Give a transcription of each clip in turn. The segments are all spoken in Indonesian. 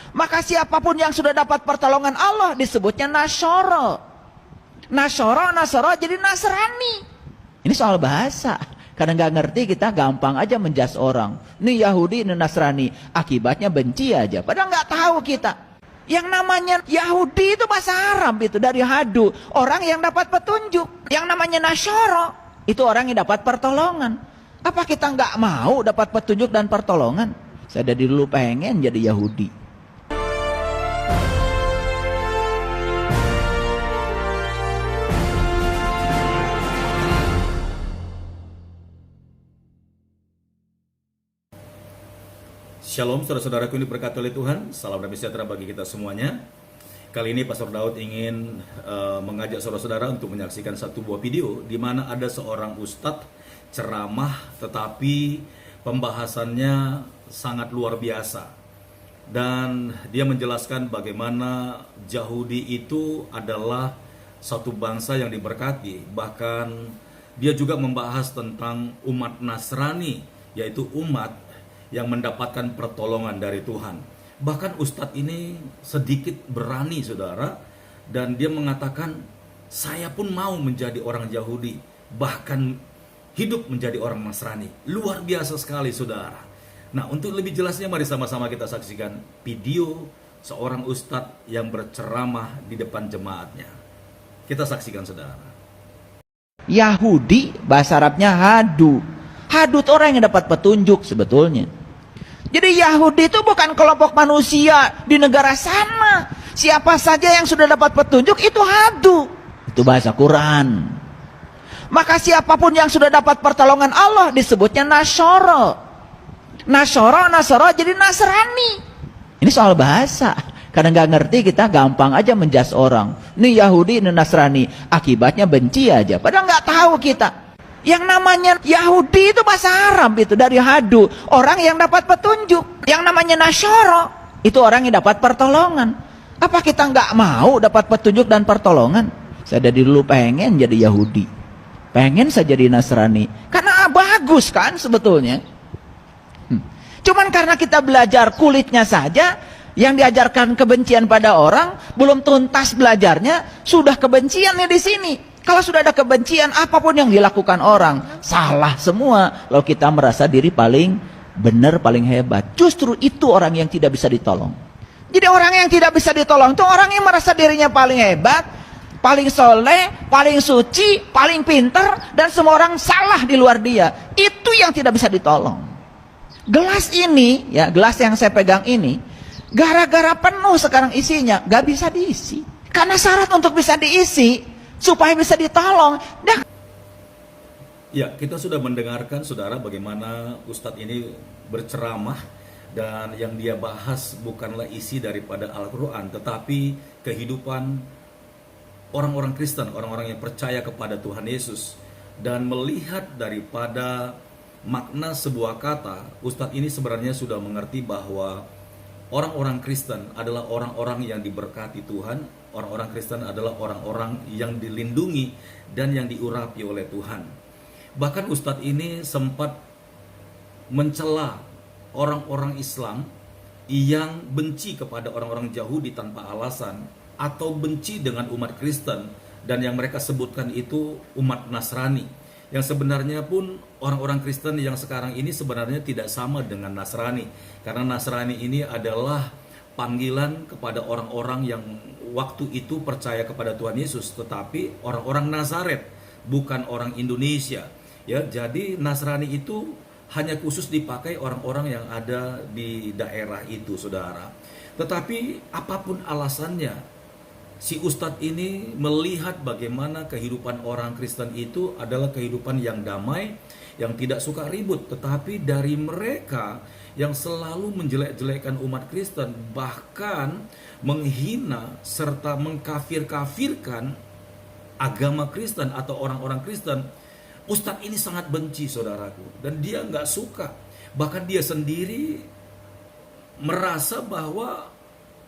Maka siapapun yang sudah dapat pertolongan Allah disebutnya Nasyoro. Nasoro jadi Nasrani. Ini soal bahasa. Karena nggak ngerti kita gampang aja menjas orang. Ini Yahudi, ini Nasrani. Akibatnya benci aja. Padahal nggak tahu kita. Yang namanya Yahudi itu bahasa Arab itu dari hadu. Orang yang dapat petunjuk. Yang namanya Nasyoro itu orang yang dapat pertolongan. Apa kita nggak mau dapat petunjuk dan pertolongan? Saya dari dulu pengen jadi Yahudi. Shalom saudara-saudaraku yang diberkati oleh Tuhan. Salam damai sejahtera bagi kita semuanya. Kali ini Pastor Daud ingin mengajak saudara-saudara untuk menyaksikan satu buah video di mana ada seorang ustadz ceramah tetapi pembahasannya sangat luar biasa. Dan dia menjelaskan bagaimana Yahudi itu adalah satu bangsa yang diberkati. Bahkan dia juga membahas tentang umat Nasrani, yaitu umat yang mendapatkan pertolongan dari Tuhan. Bahkan Ustadz ini sedikit berani saudara, dan dia mengatakan saya pun mau menjadi orang Yahudi, bahkan hidup menjadi orang Nasrani. Luar biasa sekali saudara. Nah, untuk lebih jelasnya mari sama-sama kita saksikan video seorang Ustadz yang berceramah di depan jemaatnya. Kita saksikan saudara. Yahudi bahasa Arabnya hadu. Hadu itu orang yang dapat petunjuk sebetulnya. Jadi Yahudi itu bukan kelompok manusia di negara sana. Siapa saja yang sudah dapat petunjuk itu hadu. Itu bahasa Quran. Maka siapapun yang sudah dapat pertolongan Allah disebutnya Nasyoro. Nasoro jadi Nasrani. Ini soal bahasa. Karena nggak ngerti kita gampang aja menjas orang. Ini Yahudi, ini Nasrani. Akibatnya benci aja. Padahal nggak tahu kita. Yang namanya Yahudi itu bahasa Arab itu dari hadu. Orang yang dapat petunjuk. Yang namanya Nasyoro itu orang yang dapat pertolongan. Apa kita nggak mau dapat petunjuk dan pertolongan? Saya dari dulu pengen jadi Yahudi. Pengen saya jadi Nasrani. Karena bagus kan sebetulnya. Cuman karena kita belajar kulitnya saja, yang diajarkan kebencian pada orang, belum tuntas belajarnya, sudah kebencian nih di sini. Kalau sudah ada kebencian, apapun yang dilakukan orang, salah semua. Lalu kita merasa diri paling benar, paling hebat. Justru itu orang yang tidak bisa ditolong. Jadi orang yang tidak bisa ditolong itu orang yang merasa dirinya paling hebat, paling soleh, paling suci, paling pinter, dan semua orang salah di luar dia. Itu yang tidak bisa ditolong. Gelas ini, ya gelas yang saya pegang ini, gara-gara penuh sekarang isinya, gak bisa diisi. Karena syarat untuk bisa diisi, supaya bisa ditolong. Ya, kita sudah mendengarkan saudara bagaimana Ustadz ini berceramah, dan yang dia bahas bukanlah isi daripada Al-Quran, tetapi kehidupan orang-orang Kristen, orang-orang yang percaya kepada Tuhan Yesus. Dan melihat daripada makna sebuah kata, Ustadz ini sebenarnya sudah mengerti bahwa orang-orang Kristen adalah orang-orang yang diberkati Tuhan. Orang-orang Kristen adalah orang-orang yang dilindungi dan yang diurapi oleh Tuhan. Bahkan Ustadz ini sempat mencela orang-orang Islam yang benci kepada orang-orang Yahudi tanpa alasan, atau benci dengan umat Kristen, dan yang mereka sebutkan itu umat Nasrani. Yang sebenarnya pun orang-orang Kristen yang sekarang ini sebenarnya tidak sama dengan Nasrani. Karena Nasrani ini adalah panggilan kepada orang-orang yang waktu itu percaya kepada Tuhan Yesus, tetapi orang-orang Nazaret, bukan orang Indonesia. Ya, jadi Nasrani itu hanya khusus dipakai orang-orang yang ada di daerah itu, saudara. Tetapi apapun alasannya, si Ustadz ini melihat bagaimana kehidupan orang Kristen itu adalah kehidupan yang damai, yang tidak suka ribut. Tetapi dari mereka yang selalu menjelek-jelekkan umat Kristen, bahkan menghina serta mengkafir-kafirkan agama Kristen atau orang-orang Kristen, Ustadz ini sangat benci saudaraku. Dan dia nggak suka. Bahkan dia sendiri merasa bahwa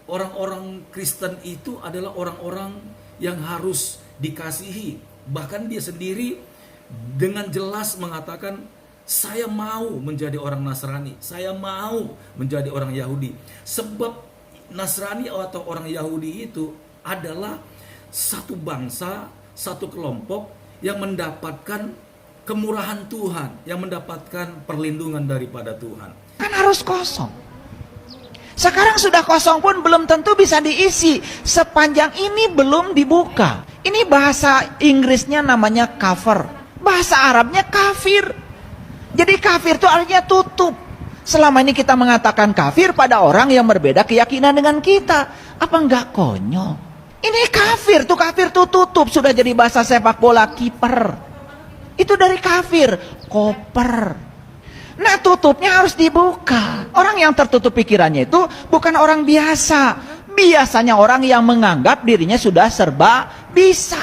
orang-orang Kristen itu adalah orang-orang yang harus dikasihi. Bahkan dia sendiri dengan jelas mengatakan, saya mau menjadi orang Nasrani, saya mau menjadi orang Yahudi. Sebab Nasrani atau orang Yahudi itu adalah satu bangsa, satu kelompok yang mendapatkan kemurahan Tuhan, yang mendapatkan perlindungan daripada Tuhan. Kan harus kosong. Sekarang sudah kosong pun belum tentu bisa diisi. Sepanjang ini belum dibuka. Ini bahasa Inggrisnya namanya cover. Bahasa Arabnya kafir. Jadi kafir itu artinya tutup. Selama ini kita mengatakan kafir pada orang yang berbeda keyakinan dengan kita. Apa enggak konyol? Ini kafir tuh tutup. Sudah jadi bahasa sepak bola, kiper. Itu dari kafir, koper. Nah, tutupnya harus dibuka. Orang yang tertutup pikirannya itu bukan orang biasa. Biasanya orang yang menganggap dirinya sudah serba bisa.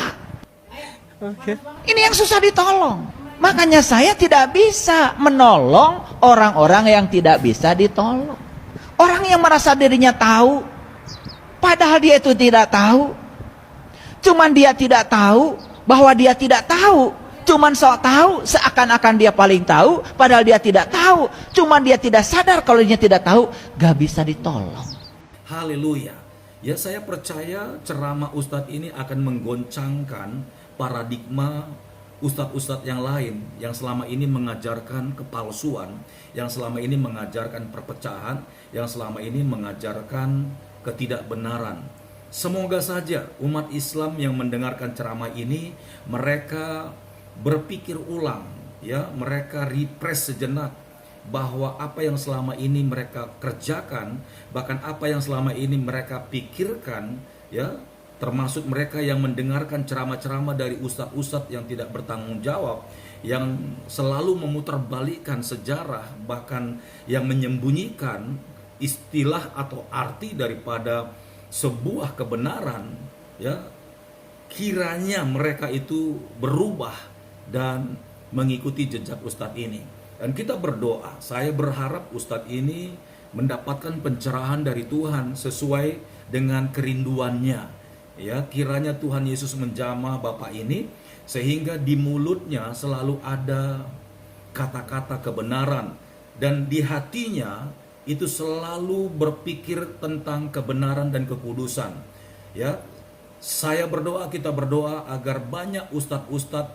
Ini yang susah ditolong. Makanya saya tidak bisa menolong orang-orang yang tidak bisa ditolong. Orang yang merasa dirinya tahu, padahal dia itu tidak tahu. Cuman dia tidak tahu bahwa dia tidak tahu. Cuman sok tahu, seakan-akan dia paling tahu, padahal dia tidak tahu. Cuman dia tidak sadar kalau dia tidak tahu, gak bisa ditolong. Haleluya. Ya, saya percaya ceramah Ustadz ini akan menggoncangkan paradigma ustadz-ustadz yang lain yang selama ini mengajarkan kepalsuan, yang selama ini mengajarkan perpecahan, yang selama ini mengajarkan ketidakbenaran. Semoga saja umat Islam yang mendengarkan ceramah ini, mereka berpikir ulang, ya, mereka refresh sejenak bahwa apa yang selama ini mereka kerjakan, bahkan apa yang selama ini mereka pikirkan, ya, termasuk mereka yang mendengarkan ceramah-ceramah dari ustadz-ustadz yang tidak bertanggung jawab, yang selalu memutarbalikkan sejarah, bahkan yang menyembunyikan istilah atau arti daripada sebuah kebenaran, ya, kiranya mereka itu berubah dan mengikuti jejak ustadz ini. Dan kita berdoa, saya berharap ustadz ini mendapatkan pencerahan dari Tuhan sesuai dengan kerinduannya. Ya, kiranya Tuhan Yesus menjamah Bapak ini sehingga di mulutnya selalu ada kata-kata kebenaran dan di hatinya itu selalu berpikir tentang kebenaran dan kekudusan. Ya, saya berdoa, kita berdoa agar banyak ustadz-ustadz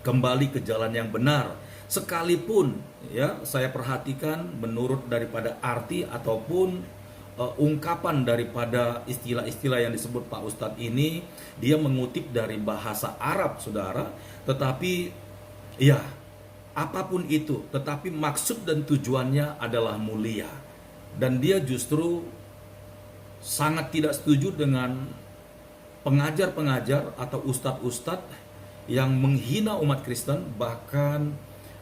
kembali ke jalan yang benar. Sekalipun, ya, saya perhatikan menurut daripada arti ataupun ungkapan daripada istilah-istilah yang disebut Pak Ustadz ini, dia mengutip dari bahasa Arab, saudara. Tetapi ya, apapun itu, tetapi maksud dan tujuannya adalah mulia. Dan dia justru sangat tidak setuju dengan pengajar-pengajar atau ustadz-ustadz yang menghina umat Kristen, bahkan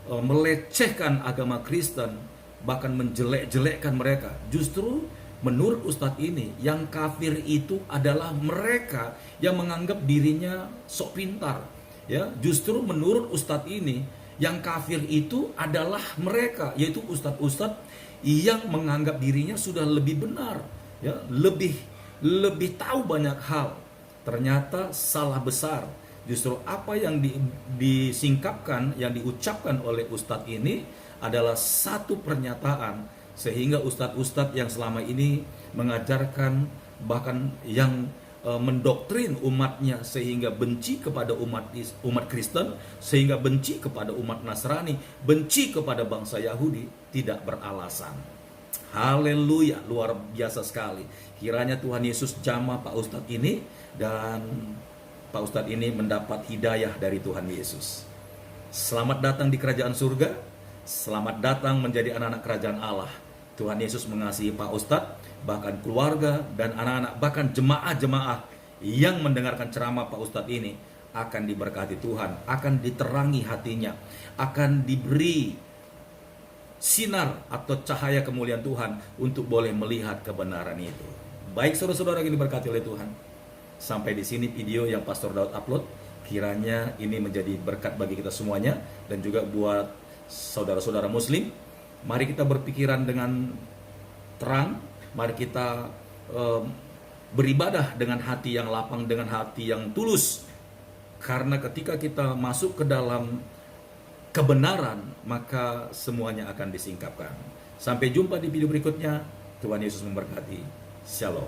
melecehkan agama Kristen, bahkan menjelek-jelekkan mereka. Justru menurut ustadz ini, yang kafir itu adalah mereka yang menganggap dirinya sok pintar. Ya, justru menurut ustadz ini, yang kafir itu adalah mereka, yaitu ustadz-ustadz yang menganggap dirinya sudah lebih benar, ya, lebih tahu banyak hal. Ternyata salah besar. Justru apa yang disingkapkan, yang diucapkan oleh ustadz ini adalah satu pernyataan, sehingga ustadz-ustadz yang selama ini mengajarkan, bahkan yang mendoktrin umatnya sehingga benci kepada umat Kristen, sehingga benci kepada umat Nasrani, benci kepada bangsa Yahudi, tidak beralasan. Haleluya, luar biasa sekali. Kiranya Tuhan Yesus jamah Pak Ustadz ini, dan Pak Ustadz ini mendapat hidayah dari Tuhan Yesus. Selamat datang di kerajaan surga. Selamat datang menjadi anak-anak kerajaan Allah. Tuhan Yesus mengasihi Pak Ustadz, bahkan keluarga dan anak-anak, bahkan jemaah-jemaah yang mendengarkan ceramah Pak Ustadz ini akan diberkati Tuhan, akan diterangi hatinya, akan diberi sinar atau cahaya kemuliaan Tuhan untuk boleh melihat kebenaran itu. Baik saudara-saudara yang diberkati oleh Tuhan, sampai di sini video yang Pastor Daud upload. Kiranya ini menjadi berkat bagi kita semuanya dan juga buat saudara-saudara Muslim. Mari kita berpikiran dengan terang, mari kita beribadah dengan hati yang lapang, dengan hati yang tulus. Karena ketika kita masuk ke dalam kebenaran, maka semuanya akan disingkapkan. Sampai jumpa di video berikutnya. Tuhan Yesus memberkati. Shalom.